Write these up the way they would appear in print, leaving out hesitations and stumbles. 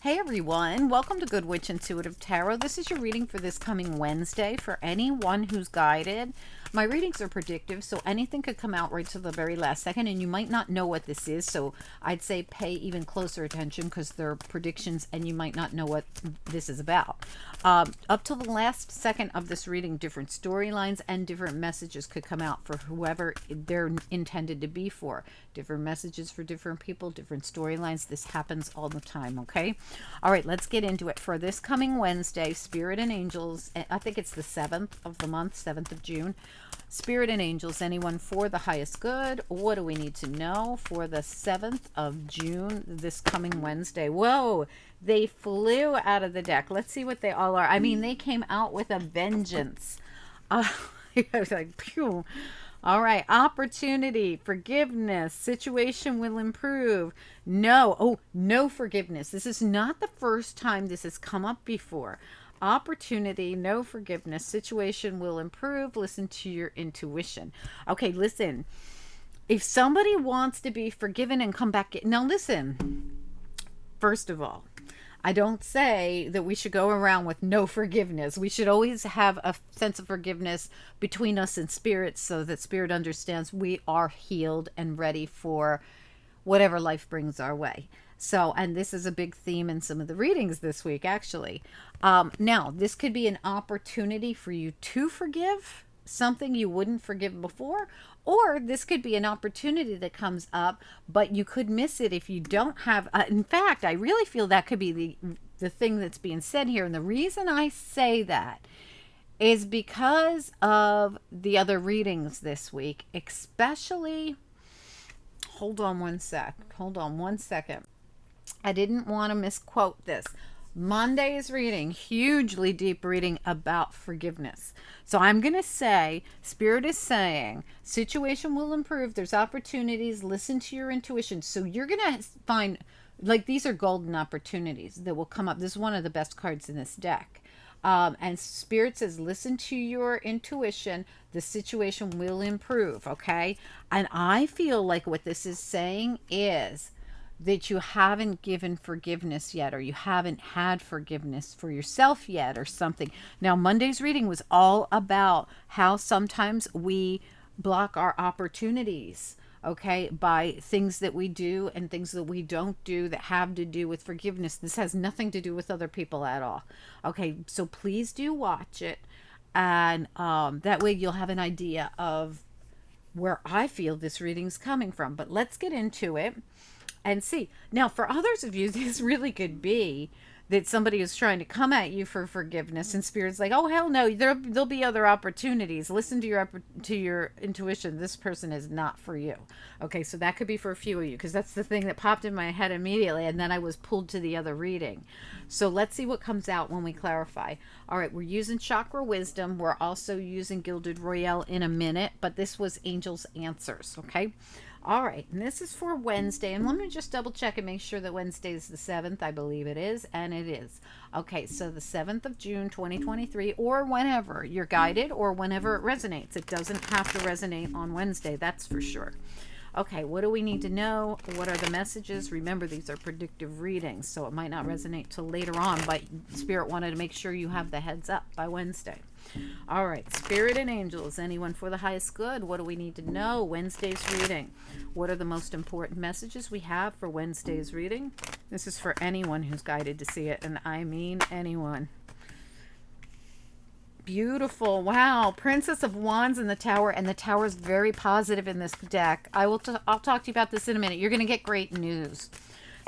Hey everyone, welcome to Good Witch Intuitive Tarot. This is your reading for this coming Wednesday for anyone who's guided. My readings are predictive, so anything could come out right to the very last second, and you might not know what this is, so I'd say pay even closer attention because they're predictions and you might not know what this is about. Up till the last second of this reading, different storylines and different messages could come out for whoever they're intended to be for. Different messages for different people, different storylines. This happens all the time, okay? All right, let's get into it. For this coming Wednesday, Spirit and Angels, I think it's the 7th of the month, 7th of June. Spirit and Angels, anyone for the highest good? What do we need to know for the 7th of June, this coming Wednesday? Whoa, they flew out of the deck. Let's see what they all are. I mean, they came out with a vengeance. I was like, phew. All right, opportunity, forgiveness, situation will improve. No forgiveness. This is not the first time this has come up before. Opportunity, no forgiveness, situation will improve. Listen to your intuition. Okay, listen. If somebody wants to be forgiven and come back, now listen. First of all, I don't say that we should go around with no forgiveness. We should always have a sense of forgiveness between us and spirit so that spirit understands we are healed and ready for whatever life brings our way. So, and this is a big theme in some of the readings this week, actually. Now, this could be an opportunity for you to forgive something you wouldn't forgive before, or this could be an opportunity that comes up, but you could miss it if you don't have, in fact, I really feel that could be the thing that's being said here. And the reason I say that is because of the other readings this week, especially, hold on one second. I didn't want to misquote this. Monday's reading, hugely deep reading about forgiveness. So I'm going to say, Spirit is saying, situation will improve. There's opportunities. Listen to your intuition. So you're going to find, like, these are golden opportunities that will come up. This is one of the best cards in this deck. And Spirit says, listen to your intuition. The situation will improve, okay? And I feel like what this is saying is that you haven't given forgiveness yet, or you haven't had forgiveness for yourself yet, or something. Now, Monday's reading was all about how sometimes we block our opportunities, okay, by things that we do and things that we don't do that have to do with forgiveness. This has nothing to do with other people at all. Okay, so please do watch it, and that way you'll have an idea of where I feel this reading's coming from. But let's get into it and see. Now, for others of you, this really could be that somebody is trying to come at you for forgiveness, and Spirit's like, oh, hell no, there'll be other opportunities. Listen to your intuition. This person is not for you. Okay, so that could be for a few of you, because that's the thing that popped in my head immediately, and then I was pulled to the other reading. So let's see what comes out when we clarify. All right, we're using Chakra Wisdom. We're also using Gilded Royale in a minute, but this was Angel's Answers, okay? All right, and this is for Wednesday, and let me just double check and make sure that Wednesday is the 7th. I believe it is, and it is. Okay, so the 7th of June, 2023, or whenever you're guided, or whenever it resonates. It doesn't have to resonate on Wednesday, that's for sure. Okay, what do we need to know? What are the messages? Remember, these are predictive readings, so it might not resonate till later on, but Spirit wanted to make sure you have the heads up by Wednesday. All right, Spirit and Angels, anyone for the highest good? What do we need to know? Wednesday's reading. What are the most important messages we have for Wednesday's reading? This is for anyone who's guided to see it, and I mean anyone. Beautiful. Wow. Princess of Wands in the Tower, and the Tower is very positive in this deck. I'll talk to you about this in a minute. You're going to get great news.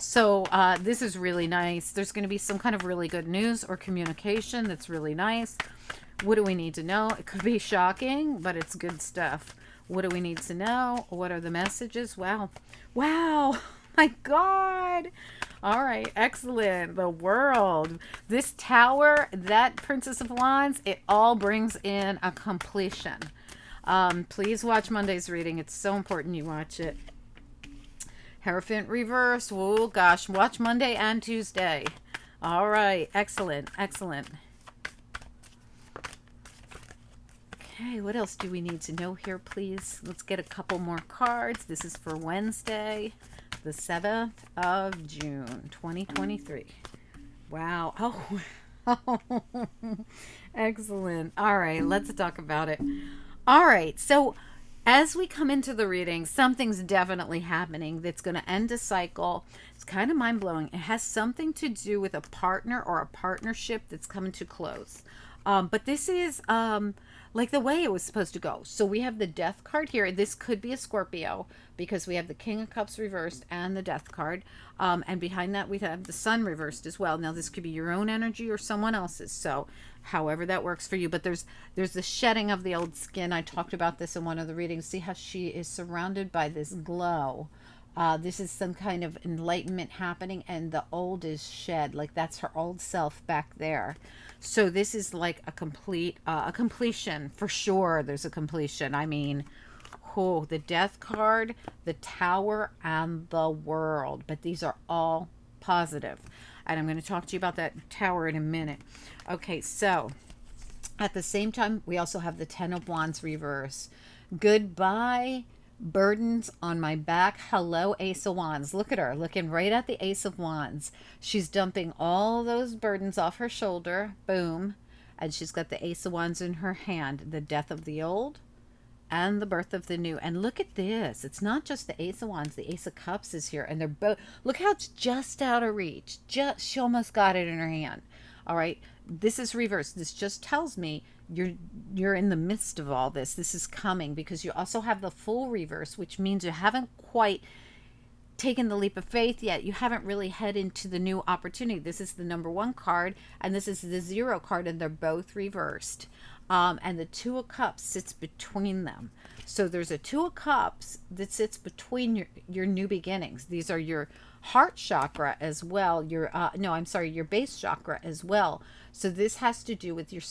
So this is really nice. There's going to be some kind of really good news or communication that's really nice. What do we need to know? It could be shocking, but it's good stuff. What do we need to know? What are the messages? Wow. Wow. My God. All right. Excellent. The World. This Tower, that Princess of Wands, it all brings in a completion. Please watch Monday's reading. It's so important you watch it. Hierophant reverse. Oh, gosh. Watch Monday and Tuesday. All right. Excellent. Excellent. Okay, what else do we need to know here, please? Let's get a couple more cards. This is for Wednesday, the 7th of June, 2023. Wow. Oh, excellent. All right, let's talk about it. All right, so as we come into the reading, something's definitely happening that's going to end a cycle. It's kind of mind blowing. It has something to do with a partner or a partnership that's coming to close. But this is like the way it was supposed to go. So we have the death card here. This could be a Scorpio because we have the King of Cups reversed and the death card. And behind that, we have the sun reversed as well. Now, this could be your own energy or someone else's. So however that works for you. But there's the shedding of the old skin. I talked about this in one of the readings. See how she is surrounded by this glow. This is some kind of enlightenment happening, and the old is shed. Like that's her old self back there. So this is like a completion for sure. There's a completion. I mean, oh, the death card, the tower, and the world. But these are all positive. And I'm going to talk to you about that tower in a minute. Okay, so at the same time, we also have the Ten of Wands reverse. Goodbye, burdens on my back. Hello, Ace of Wands. Look at her, looking right at the Ace of Wands. She's dumping all those burdens off her shoulder. Boom. And she's got the Ace of Wands in her hand. The death of the old and the birth of the new. And look at this. It's not just the Ace of Wands. The Ace of Cups is here. And they're both, look how it's just out of reach. She almost got it in her hand. All right. This is reversed. This just tells me you're in the midst of all this. This is coming because you also have the full reverse, which means you haven't quite taken the leap of faith yet. You haven't really head into the new opportunity. This is the number one card, and this is the zero card, and they're both reversed. And the Two of Cups sits between them. So there's a Two of Cups that sits between your new beginnings. These are your heart chakra as well. Your your base chakra as well. So this has to do with your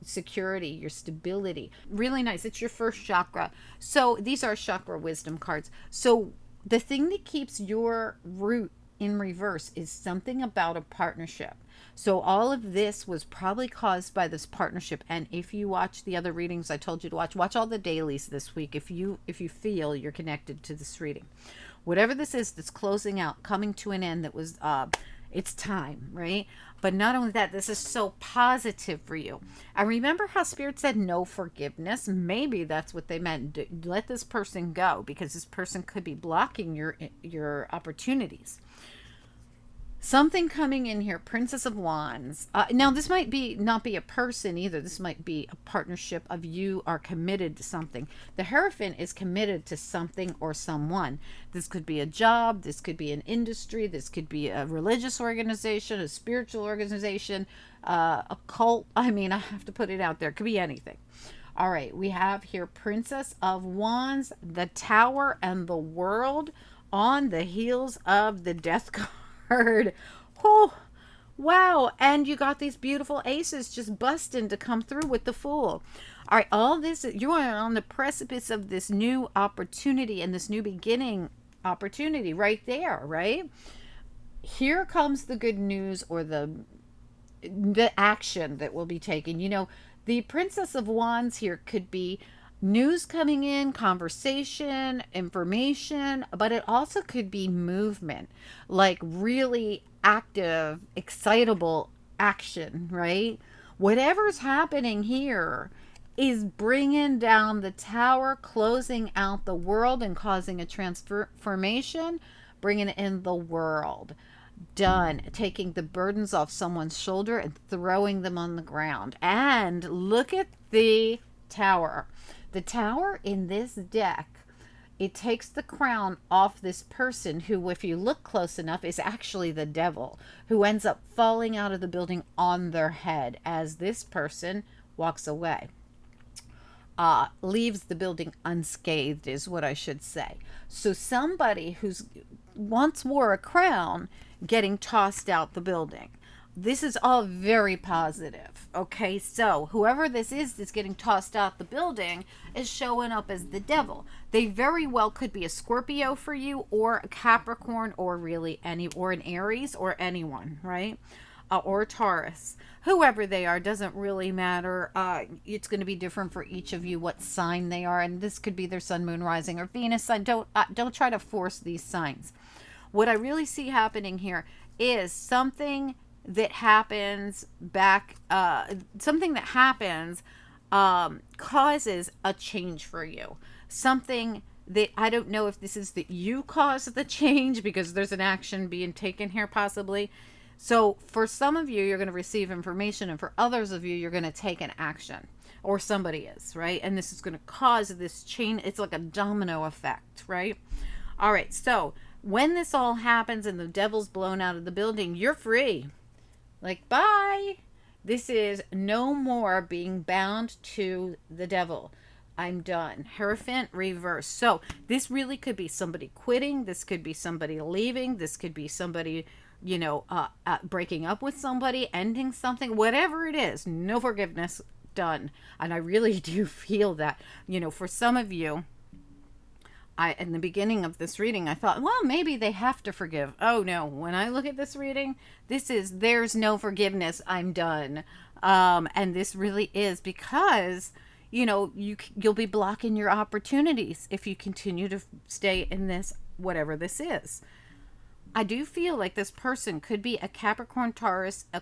security, your stability. Really nice. It's your first chakra. So these are chakra wisdom cards. So the thing that keeps your root in reverse is something about a partnership. So all of this was probably caused by this partnership. And if you watch the other readings I told you to watch all the dailies this week if you feel you're connected to this reading. Whatever this is that's closing out, coming to an end, that was it's time, right? But not only that, this is so positive for you. And remember how Spirit said no forgiveness? Maybe that's what they meant. Let this person go, because this person could be blocking your opportunities. Something coming in here, Princess of Wands. Now, this might not be a person either. This might be a partnership of you are committed to something. The Hierophant is committed to something or someone. This could be a job. This could be an industry. This could be a religious organization, a spiritual organization, a cult. I mean, I have to put it out there. It could be anything. All right, we have here Princess of Wands, the Tower, and the World on the heels of the Death card. Oh, wow. And you got these beautiful aces just busting to come through with the Fool. All right, all this, you are on the precipice of this new opportunity and this new beginning opportunity right there, right? Here comes the good news, or the action that will be taken. You know, the Princess of Wands here could be news coming in, conversation, information, but it also could be movement, like really active, excitable action, right? Whatever's happening here is bringing down the Tower, closing out the world and causing a transformation, bringing in the World. Done. Taking the burdens off someone's shoulder and throwing them on the ground. And look at the Tower. The Tower in this deck, it takes the crown off this person who, if you look close enough, is actually the devil, who ends up falling out of the building on their head as this person walks away. Leaves the building unscathed is what I should say. So somebody who's once wore a crown getting tossed out the building. This is all very positive. Okay, so whoever this is that's getting tossed out the building is showing up as the devil. They very well could be a Scorpio for you, or a Capricorn, or really or an Aries, or anyone, right? Or a Taurus. Whoever they are doesn't really matter. It's going to be different for each of you what sign they are, and this could be their sun, moon, rising, or Venus sign. Don't try to force these signs. What I really see happening here is something that happens back, something that happens causes a change for you. Something that I don't know if this is that you caused the change, because there's an action being taken here possibly. So for some of you, you're going to receive information, and for others of you, you're going to take an action, or somebody is, right? And this is going to cause this chain. It's like a domino effect, right? All right. So when this all happens and the devil's blown out of the building, you're free. Like, bye. This is no more being bound to the devil. I'm done. Hierophant reverse. So this really could be somebody quitting. This could be somebody leaving. This could be somebody, breaking up with somebody, ending something, whatever it is. No forgiveness, done. And I really do feel that, for some of you, in the beginning of this reading, I thought, well, maybe they have to forgive. Oh no, when I look at this reading, there's no forgiveness. I'm done. And this really is because, you'll be blocking your opportunities if you continue to stay in this, whatever this is. I do feel like this person could be a Capricorn, Taurus, a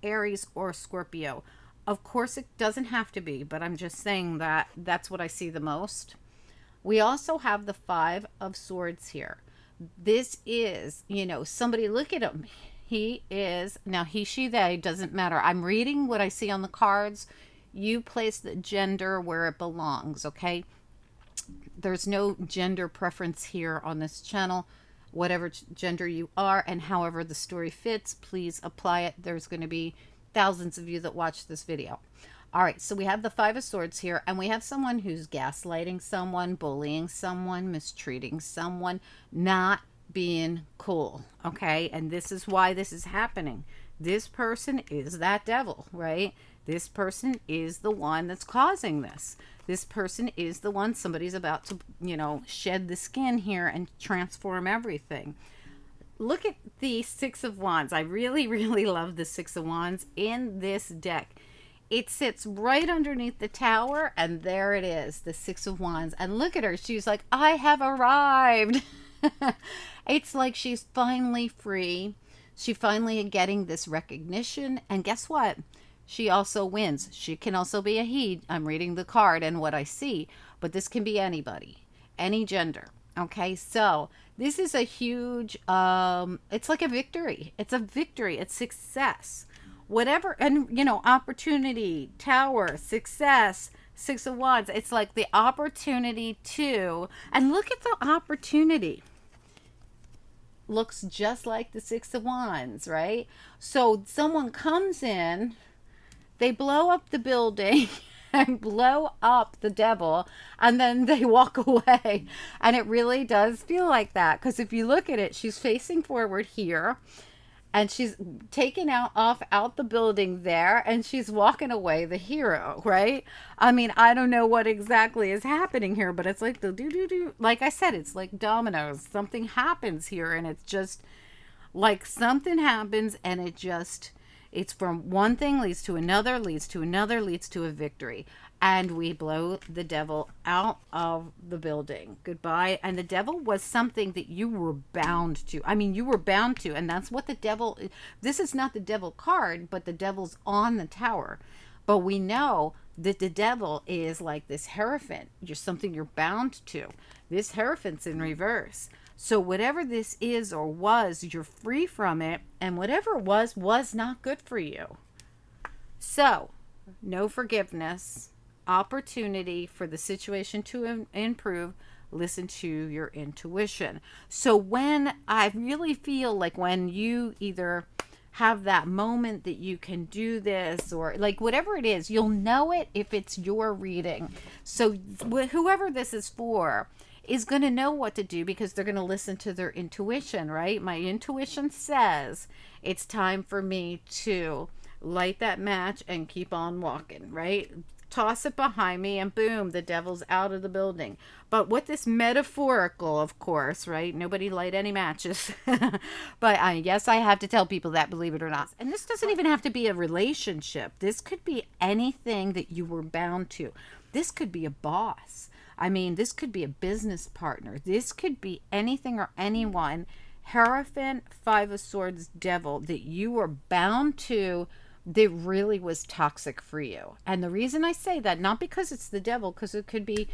Aries, or a Scorpio. Of course, it doesn't have to be, but I'm just saying that that's what I see the most. We also have the Five of Swords here. This is, somebody, look at him. He is, now he, she, they, doesn't matter. I'm reading what I see on the cards. You place the gender where it belongs, okay? There's no gender preference here on this channel. Whatever gender you are and however the story fits, please apply it. There's going to be thousands of you that watch this video. All right, so we have the Five of Swords here, and we have someone who's gaslighting someone, bullying someone, mistreating someone, not being cool, okay? And this is why this is happening. This person is that devil, right? This person is the one that's causing this. This person is the one, somebody's about to, shed the skin here and transform everything. Look at the Six of Wands. I really, really love the Six of Wands in this deck. It sits right underneath the tower, and there it is, the Six of Wands. And look at her. She's like, I have arrived. It's like she's finally free. She finally getting this recognition. And guess what? She also wins. She can also be a he. I'm reading the card and what I see, but this can be anybody, any gender. Okay, so this is a huge, it's like a victory. It's a victory. It's success. Whatever, and opportunity, tower, success, Six of Wands. It's like the opportunity to, and look at the opportunity. Looks just like the Six of Wands, right? So someone comes in, they blow up the building and blow up the devil, and then they walk away. And it really does feel like that, because if you look at it, she's facing forward here, and she's taken out the building there, and she's walking away, the hero, right? I mean, I don't know what exactly is happening here, but it's like the do. Like I said, it's like dominoes. Something happens here, and it's just like something happens, and it's from one thing leads to another, leads to another, leads to a victory. And we blow the devil out of the building. Goodbye. And the devil was something that you were bound to. I mean, you were bound to. And that's what the devil, this is not the devil card, but the devil's on the tower. But we know that the devil is like this Hierophant. You're something you're bound to. This Hierophant's in reverse. So whatever this is or was, you're free from it. And whatever it was not good for you. So, no forgiveness. Opportunity for the situation to improve. Listen to your intuition. So when I really feel like when you either have that moment that you can do this, or like whatever it is, you'll know it if it's your reading. So whoever this is for is going to know what to do, because they're going to listen to their intuition, right? My intuition says it's time for me to light that match and keep on walking, right? Toss it behind me, and boom, the devil's out of the building. But with this metaphorical, of course, right? Nobody light any matches. But yes, I have to tell people that, believe it or not. And this doesn't even have to be a relationship. This could be anything that you were bound to. This could be a boss. I mean, this could be a business partner. This could be anything or anyone Hierophant, Five of Swords, Devil, that you were bound to, that really was toxic for you. And the reason I say that, not because it's the devil, because it could be,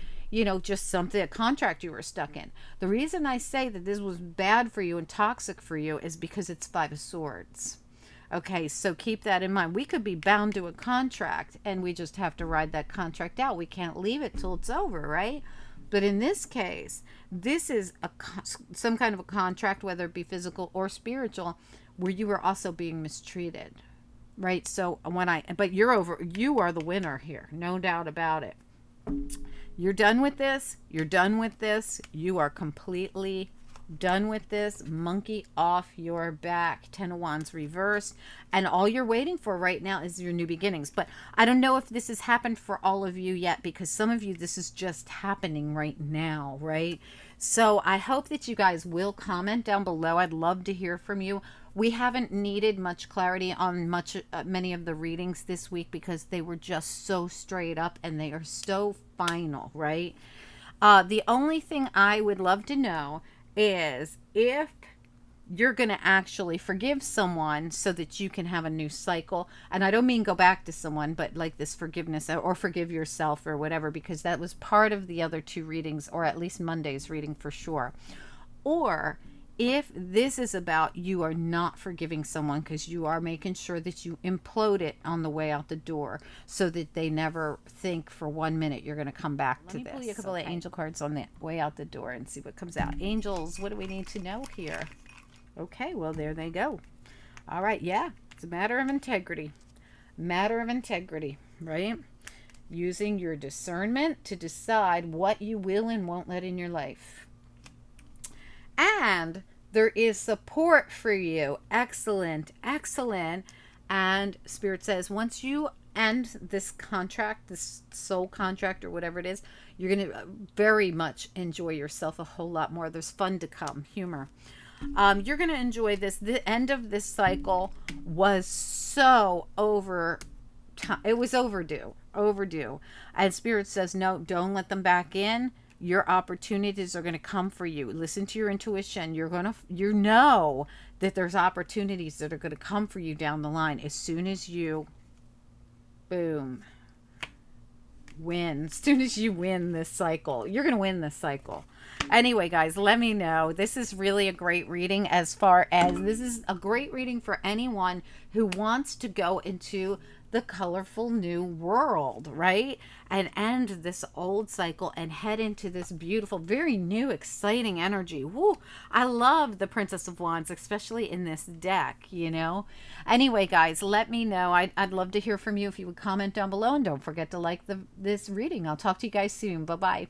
just something, a contract you were stuck in. The reason I say that this was bad for you and toxic for you is because it's Five of Swords. Okay, so keep that in mind. We could be bound to a contract and we just have to ride that contract out. We can't leave it till it's over, right? But in this case, this is some kind of a contract, whether it be physical or spiritual, where you were also being mistreated, right? So but you are the winner here, no doubt about it. You're done with this. You're done with this. You are completely done with this. Monkey off your back. 10 of Wands reversed. And all you're waiting for right now is your new beginnings. But I don't know if this has happened for all of you yet, because some of you, this is just happening right now, right? So I hope that you guys will comment down below. I'd love to hear from you. We haven't needed much clarity on many of the readings this week because they were just so straight up and they are so final, right? The only thing I would love to know is if you're going to actually forgive someone so that you can have a new cycle. And I don't mean go back to someone, but like this forgiveness, or forgive yourself or whatever, because that was part of the other two readings, or at least Monday's reading for sure. Or if this is about you are not forgiving someone because you are making sure that you implode it on the way out the door so that they never think for 1 minute you're going to come back to this. Let me pull you a couple of angel cards on the way out the door and see what comes out. Angels, what do we need to know here? Okay, well, there they go. All right, yeah, it's a matter of integrity. Matter of integrity, right? Using your discernment to decide what you will and won't let in your life. And there is support for you. Excellent, excellent. And Spirit says, once you end this contract, this soul contract or whatever it is, you're going to very much enjoy yourself a whole lot more. There's fun to come, humor. You're going to enjoy this. The end of this cycle was so it was overdue. And Spirit says, no, don't let them back in. Your opportunities are going to come for you. Listen to your intuition. You know that there's opportunities that are going to come for you down the line as soon as you, boom, win. As soon as you win this cycle, you're going to win this cycle. Anyway, guys, let me know. This is really a great reading, as far as this is a great reading for anyone who wants to go into the colorful new world, right? And end this old cycle and head into this beautiful, very new, exciting energy. Woo! I love the Princess of Wands, especially in this deck, Anyway, guys, let me know. I'd love to hear from you if you would comment down below, and don't forget to like this reading. I'll talk to you guys soon. Bye-bye.